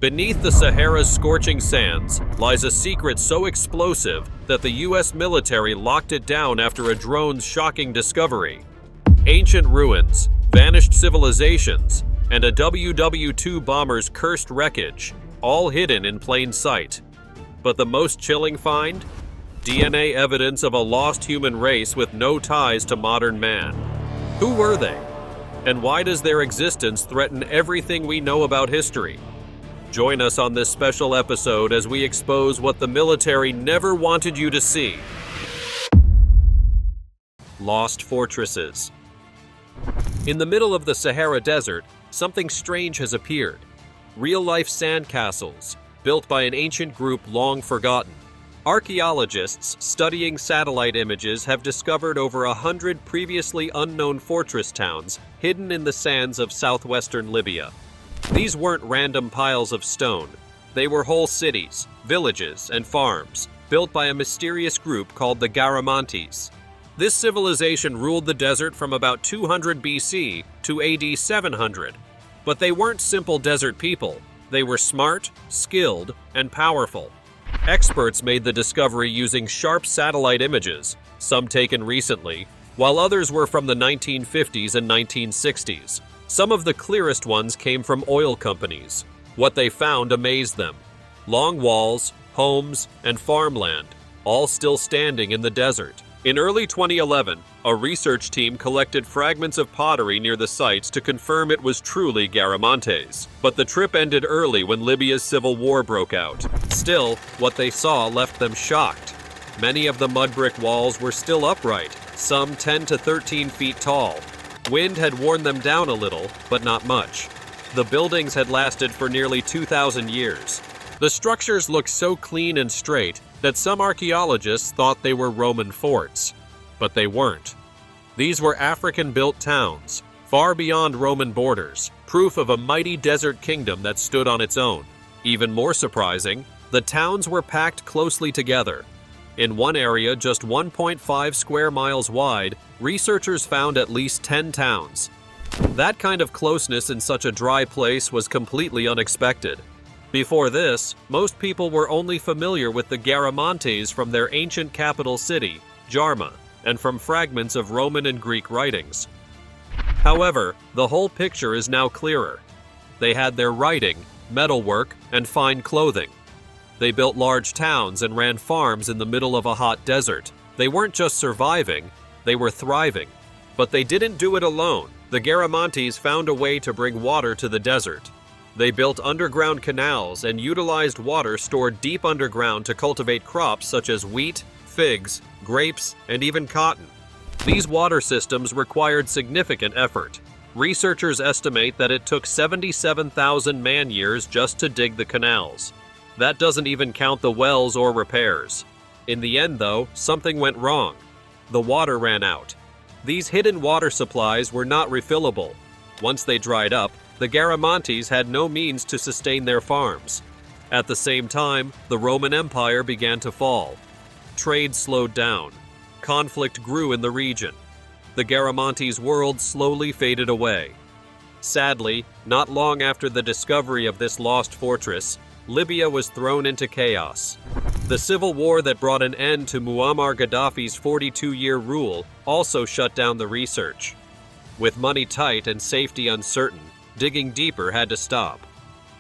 Beneath the Sahara's scorching sands lies a secret so explosive that the US military locked it down after a drone's shocking discovery. Ancient ruins, vanished civilizations, and a WWII bomber's cursed wreckage, all hidden in plain sight. But the most chilling find? DNA evidence of a lost human race with no ties to modern man. Who were they? And why does their existence threaten everything we know about history? Join us on this special episode as we expose what the military never wanted you to see. Lost fortresses. In the middle of the Sahara Desert, something strange has appeared. Real-life sandcastles, built by an ancient group long forgotten. Archaeologists studying satellite images have discovered over 100 previously unknown fortress towns hidden in the sands of southwestern Libya. These weren't random piles of stone. They were whole cities, villages, and farms, built by a mysterious group called the Garamantes. This civilization ruled the desert from about 200 BC to AD 700. But they weren't simple desert people. They were smart, skilled, and powerful. Experts made the discovery using sharp satellite images, some taken recently, while others were from the 1950s and 1960s. Some of the clearest ones came from oil companies. What they found amazed them. Long walls, homes, and farmland, all still standing in the desert. In early 2011, a research team collected fragments of pottery near the sites to confirm it was truly Garamantes. But the trip ended early when Libya's civil war broke out. Still, what they saw left them shocked. Many of the mud brick walls were still upright, some 10 to 13 feet tall. Wind had worn them down a little, but not much. The buildings had lasted for nearly 2,000 years. The structures looked so clean and straight that some archaeologists thought they were Roman forts. But they weren't. These were African-built towns, far beyond Roman borders, proof of a mighty desert kingdom that stood on its own. Even more surprising, the towns were packed closely together. In one area just 1.5 square miles wide, researchers found at least 10 towns. That kind of closeness in such a dry place was completely unexpected. Before this, most people were only familiar with the Garamantes from their ancient capital city, Jarma, and from fragments of Roman and Greek writings. However, the whole picture is now clearer. They had their writing, metalwork, and fine clothing. They built large towns and ran farms in the middle of a hot desert. They weren't just surviving, they were thriving. But they didn't do it alone. The Garamantes found a way to bring water to the desert. They built underground canals and utilized water stored deep underground to cultivate crops such as wheat, figs, grapes, and even cotton. These water systems required significant effort. Researchers estimate that it took 77,000 man-years just to dig the canals. That doesn't even count the wells or repairs. In the end, though, something went wrong. The water ran out. These hidden water supplies were not refillable. Once they dried up, the Garamantes had no means to sustain their farms. At the same time, the Roman Empire began to fall. Trade slowed down. Conflict grew in the region. The Garamantes' world slowly faded away. Sadly, not long after the discovery of this lost fortress, Libya was thrown into chaos. The civil war that brought an end to Muammar Gaddafi's 42-year rule also shut down the research. With money tight and safety uncertain, digging deeper had to stop.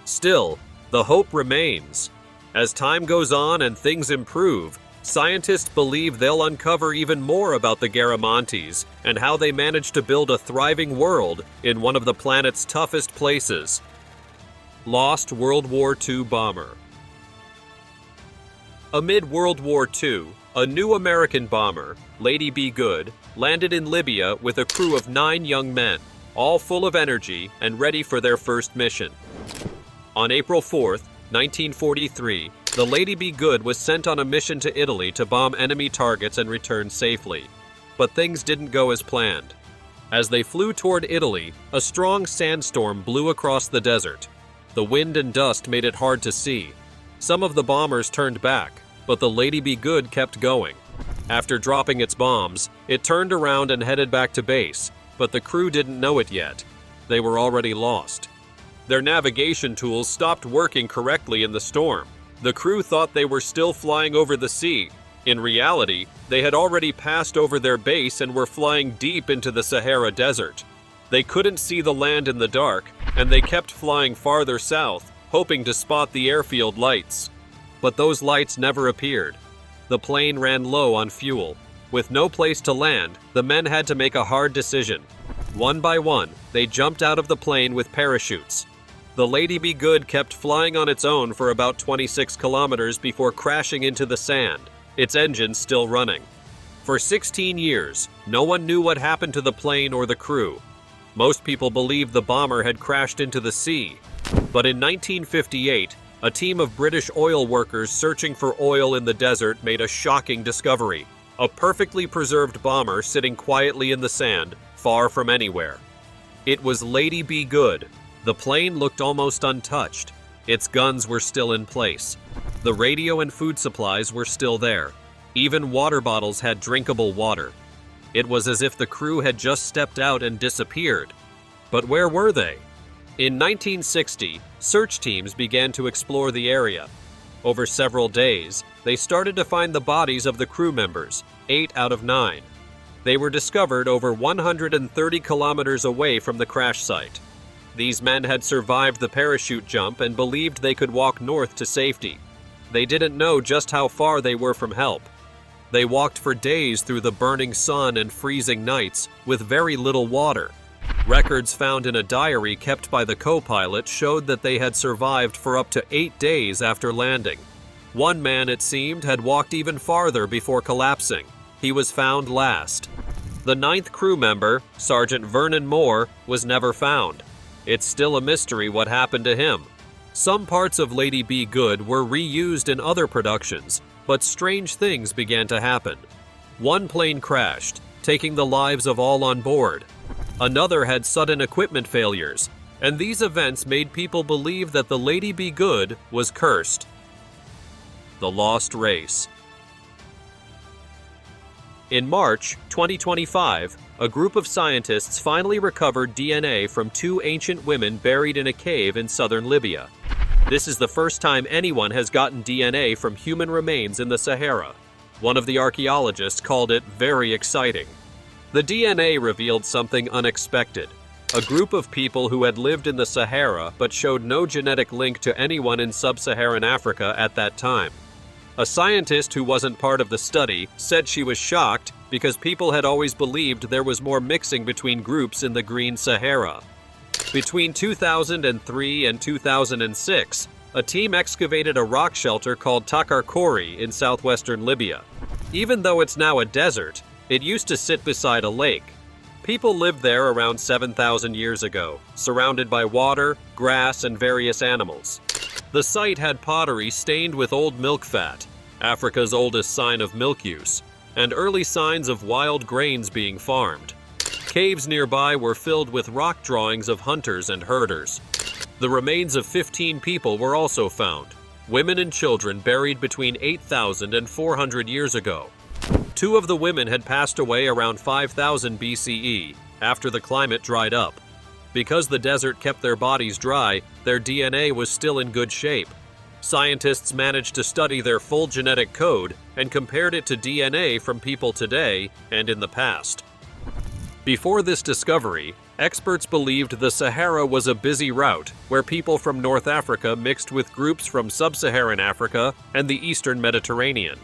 Still, the hope remains. As time goes on and things improve, scientists believe they'll uncover even more about the Garamantes and how they managed to build a thriving world in one of the planet's toughest places. Lost World War II bomber. Amid World War II, a new American bomber, Lady Be Good, landed in Libya with a crew of 9 young men, all full of energy and ready for their first mission. On April 4, 1943, the Lady Be Good was sent on a mission to Italy to bomb enemy targets and return safely. But things didn't go as planned. As they flew toward Italy, a strong sandstorm blew across the desert. The wind and dust made it hard to see. Some of the bombers turned back, but the Lady Be Good kept going. After dropping its bombs, it turned around and headed back to base, but the crew didn't know it yet. They were already lost. Their navigation tools stopped working correctly in the storm. The crew thought they were still flying over the sea. In reality, they had already passed over their base and were flying deep into the Sahara Desert. They couldn't see the land in the dark, and they kept flying farther south, hoping to spot the airfield lights. But those lights never appeared. The plane ran low on fuel. With no place to land, the men had to make a hard decision. One by one, they jumped out of the plane with parachutes. The Lady Be Good kept flying on its own for about 26 kilometers before crashing into the sand, its engines still running. For 16 years, no one knew what happened to the plane or the crew. Most people believed the bomber had crashed into the sea. But in 1958, a team of British oil workers searching for oil in the desert made a shocking discovery. A perfectly preserved bomber sitting quietly in the sand, far from anywhere. It was Lady Be Good. The plane looked almost untouched. Its guns were still in place. The radio and food supplies were still there. Even water bottles had drinkable water. It was as if the crew had just stepped out and disappeared. But where were they? In 1960, search teams began to explore the area. Over several days, they started to find the bodies of the crew members, 8 out of 9. They were discovered over 130 kilometers away from the crash site. These men had survived the parachute jump and believed they could walk north to safety. They didn't know just how far they were from help. They walked for days through the burning sun and freezing nights with very little water. Records found in a diary kept by the co-pilot showed that they had survived for up to 8 days after landing. One man, it seemed, had walked even farther before collapsing. He was found last. The 9th crew member, Sergeant Vernon Moore, was never found. It's still a mystery what happened to him. Some parts of Lady Be Good were reused in other productions, but strange things began to happen. One plane crashed, taking the lives of all on board. Another had sudden equipment failures, and these events made people believe that the Lady Be Good was cursed. The Lost Race. In March 2025, a group of scientists finally recovered DNA from 2 ancient women buried in a cave in southern Libya. This is the first time anyone has gotten DNA from human remains in the Sahara. One of the archaeologists called it very exciting. The DNA revealed something unexpected. A group of people who had lived in the Sahara but showed no genetic link to anyone in sub-Saharan Africa at that time. A scientist who wasn't part of the study said she was shocked because people had always believed there was more mixing between groups in the Green Sahara. Between 2003 and 2006, a team excavated a rock shelter called Takarkori in southwestern Libya. Even though it's now a desert, it used to sit beside a lake. People lived there around 7,000 years ago, surrounded by water, grass, and various animals. The site had pottery stained with old milk fat, Africa's oldest sign of milk use, and early signs of wild grains being farmed. Caves nearby were filled with rock drawings of hunters and herders. The remains of 15 people were also found, women and children buried between 8,000 and 400 years ago. 2 of the women had passed away around 5000 BCE, after the climate dried up. Because the desert kept their bodies dry, their DNA was still in good shape. Scientists managed to study their full genetic code and compared it to DNA from people today and in the past. Before this discovery, experts believed the Sahara was a busy route where people from North Africa mixed with groups from sub-Saharan Africa and the Eastern Mediterranean.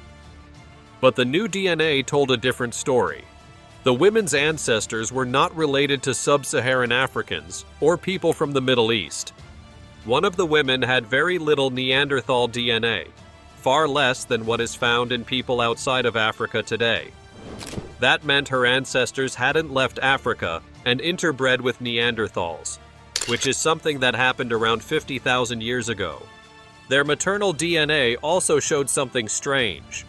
But the new DNA told a different story. The women's ancestors were not related to sub-Saharan Africans or people from the Middle East. One of the women had very little Neanderthal DNA, far less than what is found in people outside of Africa today. That meant her ancestors hadn't left Africa and interbred with Neanderthals, which is something that happened around 50,000 years ago. Their maternal DNA also showed something strange.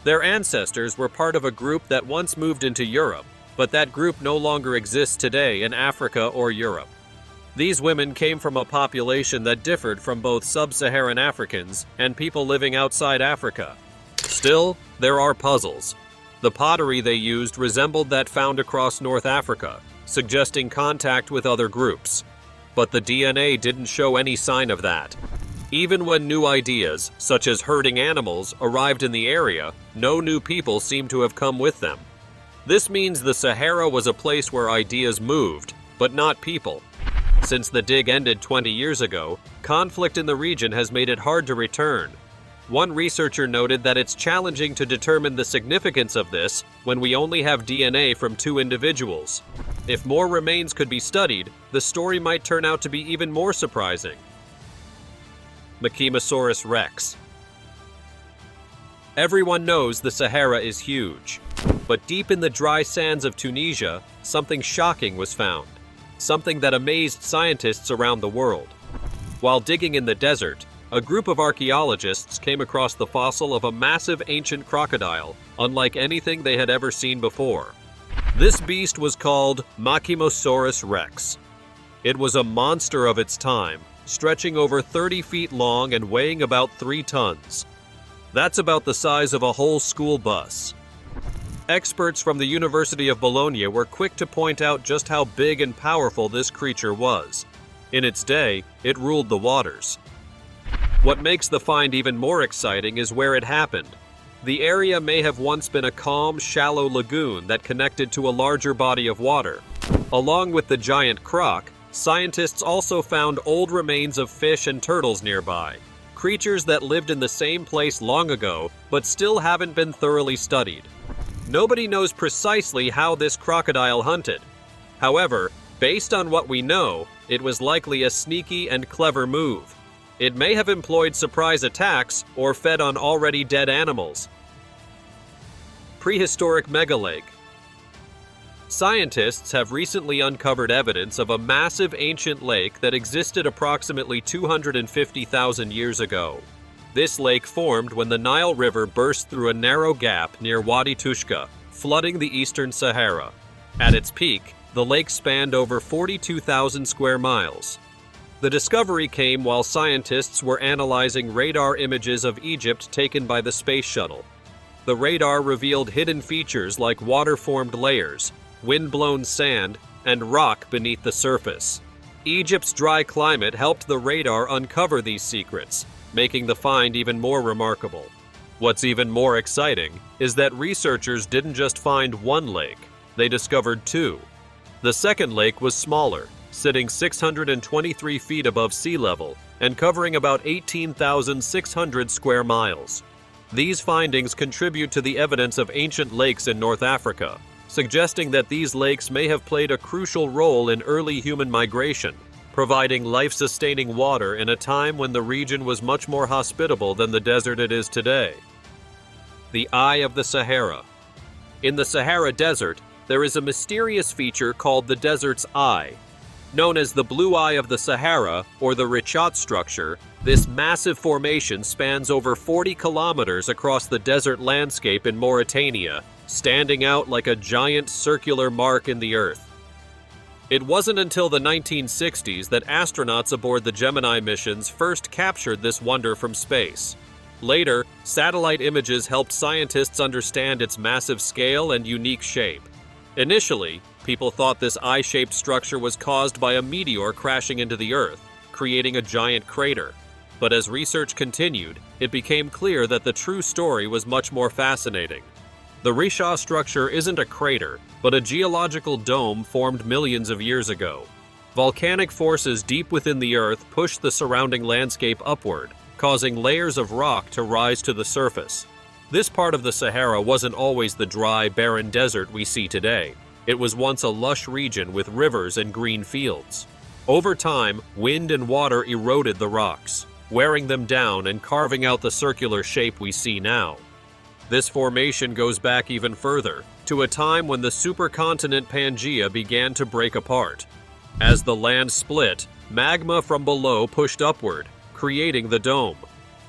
Their ancestors were part of a group that once moved into Europe, but that group no longer exists today in Africa or Europe. These women came from a population that differed from both sub-Saharan Africans and people living outside Africa. Still, there are puzzles. The pottery they used resembled that found across North Africa, suggesting contact with other groups. But the DNA didn't show any sign of that. Even when new ideas, such as herding animals, arrived in the area, no new people seemed to have come with them. This means the Sahara was a place where ideas moved, but not people. Since the dig ended 20 years ago, conflict in the region has made it hard to return. One researcher noted that it's challenging to determine the significance of this when we only have DNA from 2 individuals. If more remains could be studied, the story might turn out to be even more surprising. Machimosaurus rex. Everyone knows the Sahara is huge, but deep in the dry sands of Tunisia, something shocking was found, something that amazed scientists around the world. While digging in the desert, a group of archaeologists came across the fossil of a massive ancient crocodile, unlike anything they had ever seen before. This beast was called Machimosaurus rex. It was a monster of its time, stretching over 30 feet long and weighing about 3 tons. That's about the size of a whole school bus. Experts from the University of Bologna were quick to point out just how big and powerful this creature was. In its day, it ruled the waters. What makes the find even more exciting is where it happened. The area may have once been a calm, shallow lagoon that connected to a larger body of water. Along with the giant croc, scientists also found old remains of fish and turtles nearby, creatures that lived in the same place long ago but still haven't been thoroughly studied. Nobody knows precisely how this crocodile hunted. However, based on what we know, it was likely a sneaky and clever move. It may have employed surprise attacks or fed on already dead animals. Prehistoric megalake. Scientists have recently uncovered evidence of a massive ancient lake that existed approximately 250,000 years ago. This lake formed when the Nile River burst through a narrow gap near Wadi Tushka, flooding the eastern Sahara. At its peak, the lake spanned over 42,000 square miles. The discovery came while scientists were analyzing radar images of Egypt taken by the space shuttle. The radar revealed hidden features like water-formed layers, wind-blown sand, and rock beneath the surface. Egypt's dry climate helped the radar uncover these secrets, making the find even more remarkable. What's even more exciting is that researchers didn't just find one lake, they discovered 2. The second lake was smaller, sitting 623 feet above sea level and covering about 18,600 square miles. These findings contribute to the evidence of ancient lakes in North Africa, suggesting that these lakes may have played a crucial role in early human migration, providing life-sustaining water in a time when the region was much more hospitable than the desert it is today. The Eye of the Sahara. In the Sahara Desert, there is a mysterious feature called the desert's eye. Known as the Blue Eye of the Sahara, or the Richat structure, this massive formation spans over 40 kilometers across the desert landscape in Mauritania, standing out like a giant circular mark in the earth. It wasn't until the 1960s that astronauts aboard the Gemini missions first captured this wonder from space. Later, satellite images helped scientists understand its massive scale and unique shape. Initially, people thought this eye-shaped structure was caused by a meteor crashing into the Earth, creating a giant crater. But as research continued, it became clear that the true story was much more fascinating. The Richat structure isn't a crater, but a geological dome formed millions of years ago. Volcanic forces deep within the Earth pushed the surrounding landscape upward, causing layers of rock to rise to the surface. This part of the Sahara wasn't always the dry, barren desert we see today. It was once a lush region with rivers and green fields. Over time, wind and water eroded the rocks, wearing them down and carving out the circular shape we see now. This formation goes back even further, to a time when the supercontinent Pangaea began to break apart. As the land split, magma from below pushed upward, creating the dome.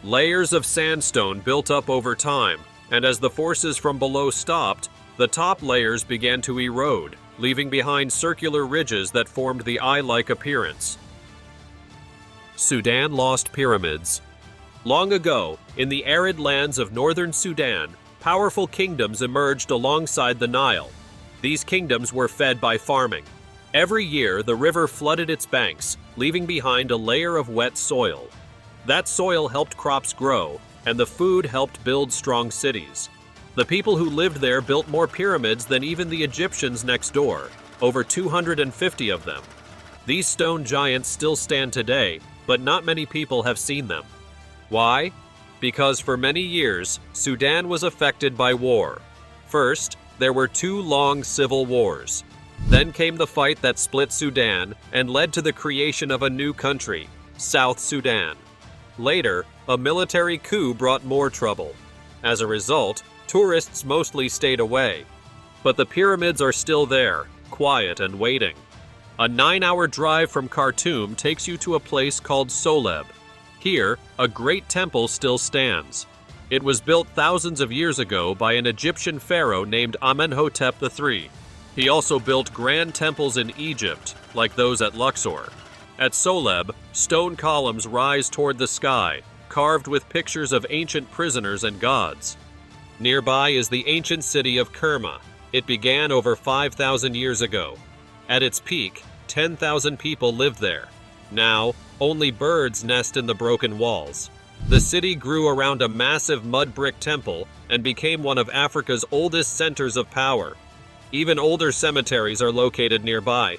Layers of sandstone built up over time, and as the forces from below stopped, the top layers began to erode, leaving behind circular ridges that formed the eye-like appearance. Sudan lost pyramids. Long ago, in the arid lands of northern Sudan, powerful kingdoms emerged alongside the Nile. These kingdoms were fed by farming. Every year, the river flooded its banks, leaving behind a layer of wet soil. That soil helped crops grow, and the food helped build strong cities. The people who lived there built more pyramids than even the Egyptians next door, over 250 of them. These stone giants still stand today, but not many people have seen them. Why? Because for many years, Sudan was affected by war. First, there were 2 long civil wars. Then came the fight that split Sudan and led to the creation of a new country, South Sudan. Later, a military coup brought more trouble. As a result, tourists mostly stayed away. But the pyramids are still there, quiet and waiting. A 9-hour drive from Khartoum takes you to a place called Soleb. Here, a great temple still stands. It was built thousands of years ago by an Egyptian pharaoh named Amenhotep III. He also built grand temples in Egypt, like those at Luxor. At Soleb, stone columns rise toward the sky, carved with pictures of ancient prisoners and gods. Nearby is the ancient city of Kerma. It began over 5,000 years ago. At its peak, 10,000 people lived there. Now, only birds nest in the broken walls. The city grew around a massive mud brick temple and became one of Africa's oldest centers of power. Even older cemeteries are located nearby.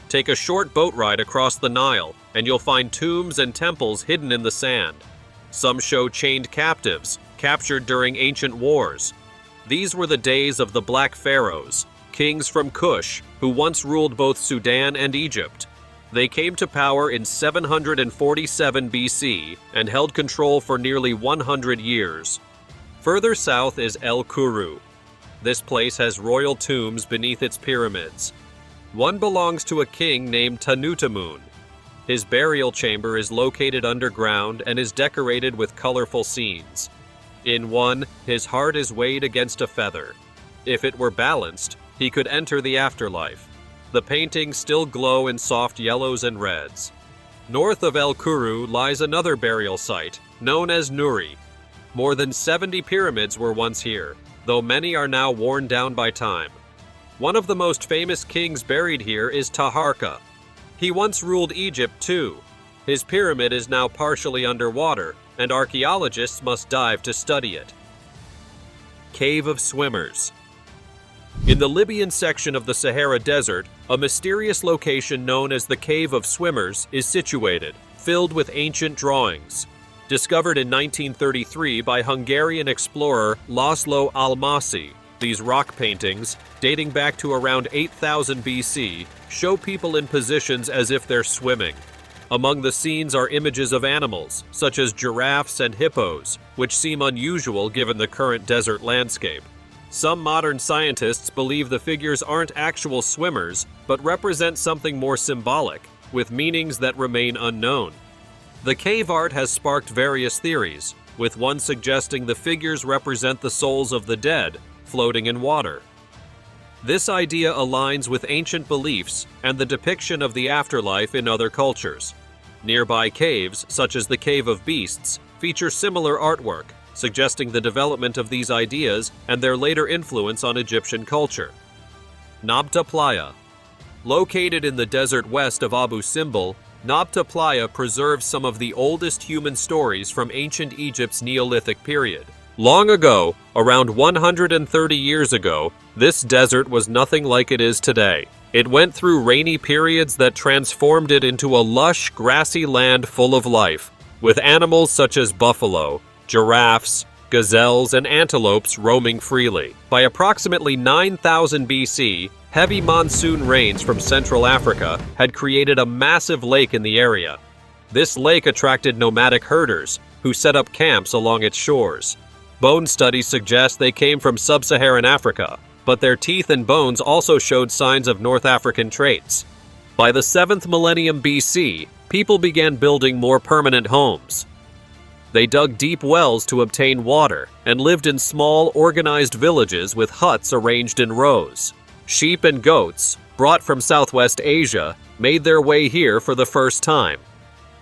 Take a short boat ride across the Nile, and you'll find tombs and temples hidden in the sand. Some show chained captives, captured during ancient wars. These were the days of the Black Pharaohs, kings from Kush, who once ruled both Sudan and Egypt. They came to power in 747 BC and held control for nearly 100 years. Further south is El Kuru. This place has royal tombs beneath its pyramids. One belongs to a king named Tanutamun. His burial chamber is located underground and is decorated with colorful scenes. In one, his heart is weighed against a feather. If it were balanced, he could enter the afterlife. The paintings still glow in soft yellows and reds. North of El Kuru lies another burial site, known as Nuri. More than 70 pyramids were once here, though many are now worn down by time. One of the most famous kings buried here is Taharka. He once ruled Egypt too. His pyramid is now partially underwater, and archaeologists must dive to study it. Cave of Swimmers. In the Libyan section of the Sahara Desert, a mysterious location known as the Cave of Swimmers is situated, filled with ancient drawings. Discovered in 1933 by Hungarian explorer Laszlo Almasi, these rock paintings, dating back to around 8000 BC, show people in positions as if they're swimming. Among the scenes are images of animals, such as giraffes and hippos, which seem unusual given the current desert landscape. Some modern scientists believe the figures aren't actual swimmers, but represent something more symbolic, with meanings that remain unknown. The cave art has sparked various theories, with one suggesting the figures represent the souls of the dead, floating in water. This idea aligns with ancient beliefs and the depiction of the afterlife in other cultures. Nearby caves, such as the Cave of Beasts, feature similar artwork, suggesting the development of these ideas and their later influence on Egyptian culture. Nabta Playa. Located in the desert west of Abu Simbel, Nabta Playa preserves some of the oldest human stories from ancient Egypt's Neolithic period. Long ago, around 130 years ago, this desert was nothing like it is today. It went through rainy periods that transformed it into a lush, grassy land full of life, with animals such as buffalo, giraffes, gazelles, and antelopes roaming freely. By approximately 9000 BC, heavy monsoon rains from Central Africa had created a massive lake in the area. This lake attracted nomadic herders, who set up camps along its shores. Bone studies suggest they came from sub-Saharan Africa, but their teeth and bones also showed signs of North African traits. By the 7th millennium BC, people began building more permanent homes. They dug deep wells to obtain water and lived in small, organized villages with huts arranged in rows. Sheep and goats, brought from Southwest Asia, made their way here for the first time.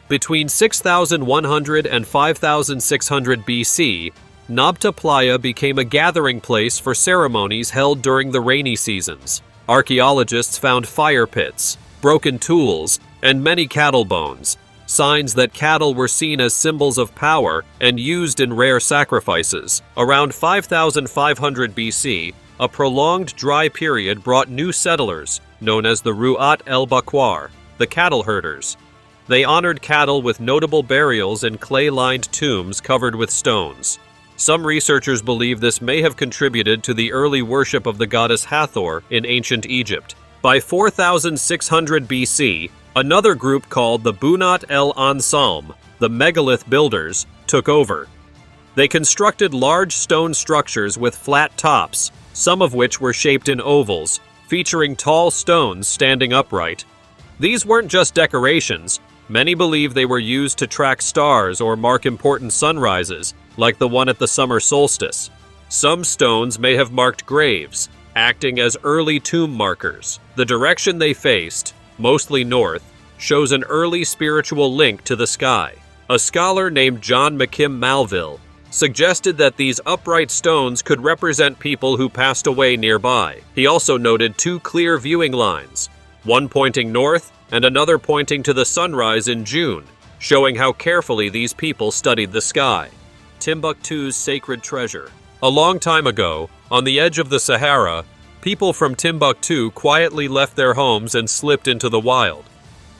Between 6100 and 5600 BC, Nabta Playa became a gathering place for ceremonies held during the rainy seasons. Archaeologists found fire pits, broken tools, and many cattle bones, signs that cattle were seen as symbols of power and used in rare sacrifices. Around 5500 BC, a prolonged dry period brought new settlers, known as the Ru'at el-Bakwar, the cattle herders. They honored cattle with notable burials in clay-lined tombs covered with stones. Some researchers believe this may have contributed to the early worship of the goddess Hathor in ancient Egypt. By 4600 BC, another group called the Bunat el-Ansalm, the megalith builders, took over. They constructed large stone structures with flat tops, some of which were shaped in ovals, featuring tall stones standing upright. These weren't just decorations. Many believe they were used to track stars or mark important sunrises, like the one at the summer solstice. Some stones may have marked graves, acting as early tomb markers. The direction they faced, mostly north, shows an early spiritual link to the sky. A scholar named John McKim Malville suggested that these upright stones could represent people who passed away nearby. He also noted two clear viewing lines, one pointing north and another pointing to the sunrise in June, showing how carefully these people studied the sky. Timbuktu's sacred treasure. A long time ago, on the edge of the Sahara, people from Timbuktu quietly left their homes and slipped into the wild.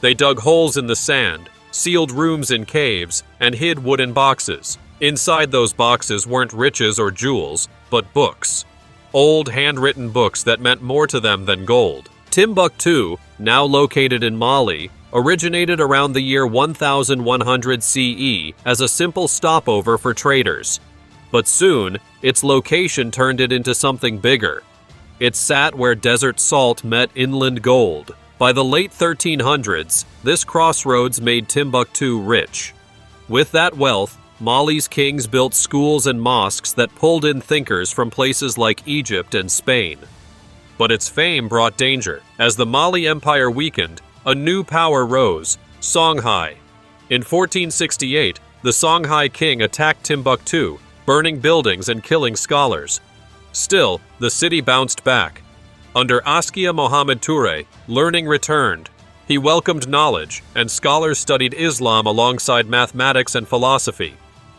They dug holes in the sand, sealed rooms in caves, and hid wooden boxes. Inside those boxes weren't riches or jewels, but books. Old handwritten books that meant more to them than gold. Timbuktu, now located in Mali, originated around the year 1100 CE as a simple stopover for traders. But soon, its location turned it into something bigger. It sat where desert salt met inland gold. By the late 1300s, this crossroads made Timbuktu rich. With that wealth, Mali's kings built schools and mosques that pulled in thinkers from places like Egypt and Spain. But its fame brought danger. As the Mali Empire weakened, a new power rose, Songhai. In 1468, the Songhai king attacked Timbuktu, burning buildings and killing scholars. Still, the city bounced back. Under Askia Mohammed Toure, learning returned. He welcomed knowledge, and scholars studied Islam alongside mathematics and philosophy.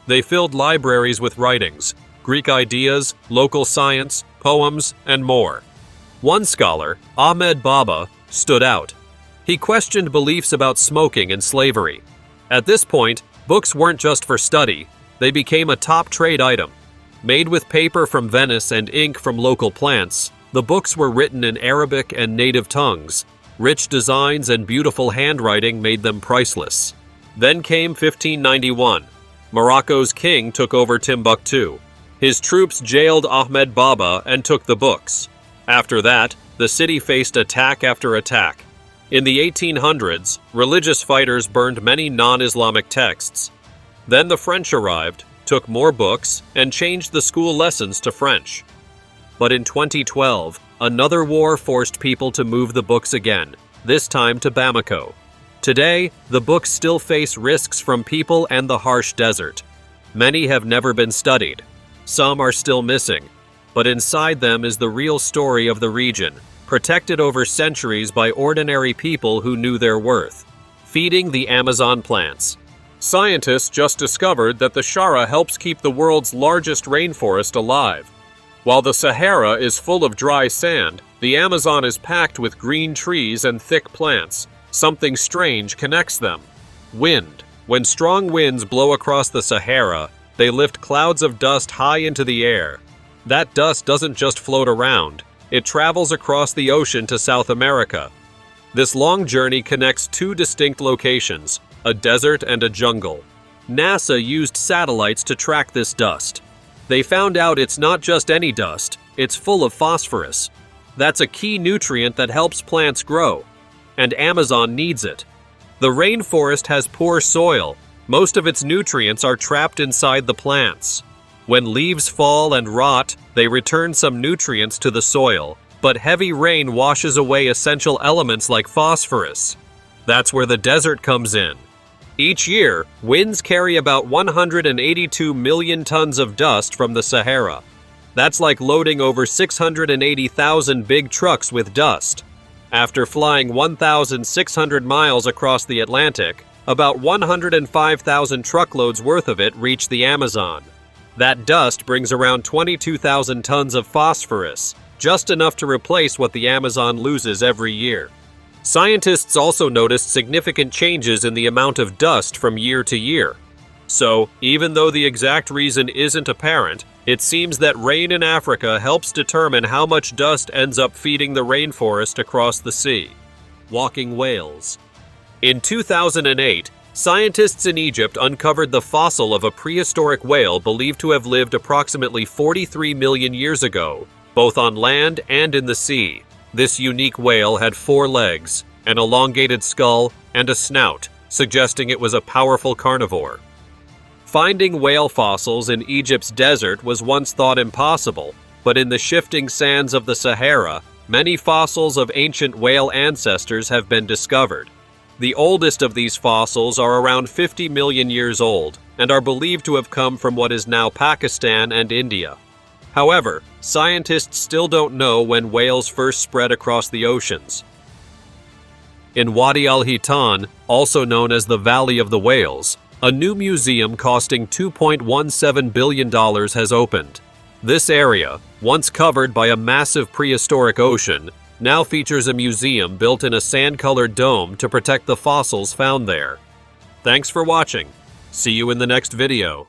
They filled libraries with writings, Greek ideas, local science, poems, and more. One scholar, Ahmed Baba, stood out. He questioned beliefs about smoking and slavery. At this point, books weren't just for study, they became a top trade item. Made with paper from Venice and ink from local plants, the books were written in Arabic and native tongues. Rich designs and beautiful handwriting made them priceless. Then came 1591. Morocco's king took over Timbuktu. His troops jailed Ahmed Baba and took the books. After that, the city faced attack after attack. In the 1800s, religious fighters burned many non-Islamic texts. Then the French arrived, took more books, and changed the school lessons to French. But in 2012, another war forced people to move the books again, this time to Bamako. Today, the books still face risks from people and the harsh desert. Many have never been studied. Some are still missing. But inside them is the real story of the region, protected over centuries by ordinary people who knew their worth. Feeding the Amazon plants. Scientists just discovered that the Sahara helps keep the world's largest rainforest alive. While the Sahara is full of dry sand, the Amazon is packed with green trees and thick plants. Something strange connects them. Wind. When strong winds blow across the Sahara, they lift clouds of dust high into the air. That dust doesn't just float around, it travels across the ocean to South America. This long journey connects two distinct locations, a desert and a jungle. NASA used satellites to track this dust. They found out it's not just any dust, it's full of phosphorus. That's a key nutrient that helps plants grow, and Amazon needs it. The rainforest has poor soil. Most of its nutrients are trapped inside the plants. When leaves fall and rot, they return some nutrients to the soil, but heavy rain washes away essential elements like phosphorus. That's where the desert comes in. Each year, winds carry about 182 million tons of dust from the Sahara. That's like loading over 680,000 big trucks with dust. After flying 1,600 miles across the Atlantic, about 105,000 truckloads worth of it reach the Amazon. That dust brings around 22,000 tons of phosphorus, just enough to replace what the Amazon loses every year. Scientists also noticed significant changes in the amount of dust from year to year. So, even though the exact reason isn't apparent, it seems that rain in Africa helps determine how much dust ends up feeding the rainforest across the sea. Walking whales. In 2008, scientists in Egypt uncovered the fossil of a prehistoric whale believed to have lived approximately 43 million years ago, both on land and in the sea. This unique whale had 4 legs, an elongated skull, and a snout, suggesting it was a powerful carnivore. Finding whale fossils in Egypt's desert was once thought impossible, but in the shifting sands of the Sahara, many fossils of ancient whale ancestors have been discovered. The oldest of these fossils are around 50 million years old and are believed to have come from what is now Pakistan and India. However, scientists still don't know when whales first spread across the oceans. In Wadi al-Hitan, also known as the Valley of the Whales, a new museum costing $2.17 billion has opened. This area, once covered by a massive prehistoric ocean, now features a museum built in a sand-colored dome to protect the fossils found there. Thanks for watching. See you in the next video.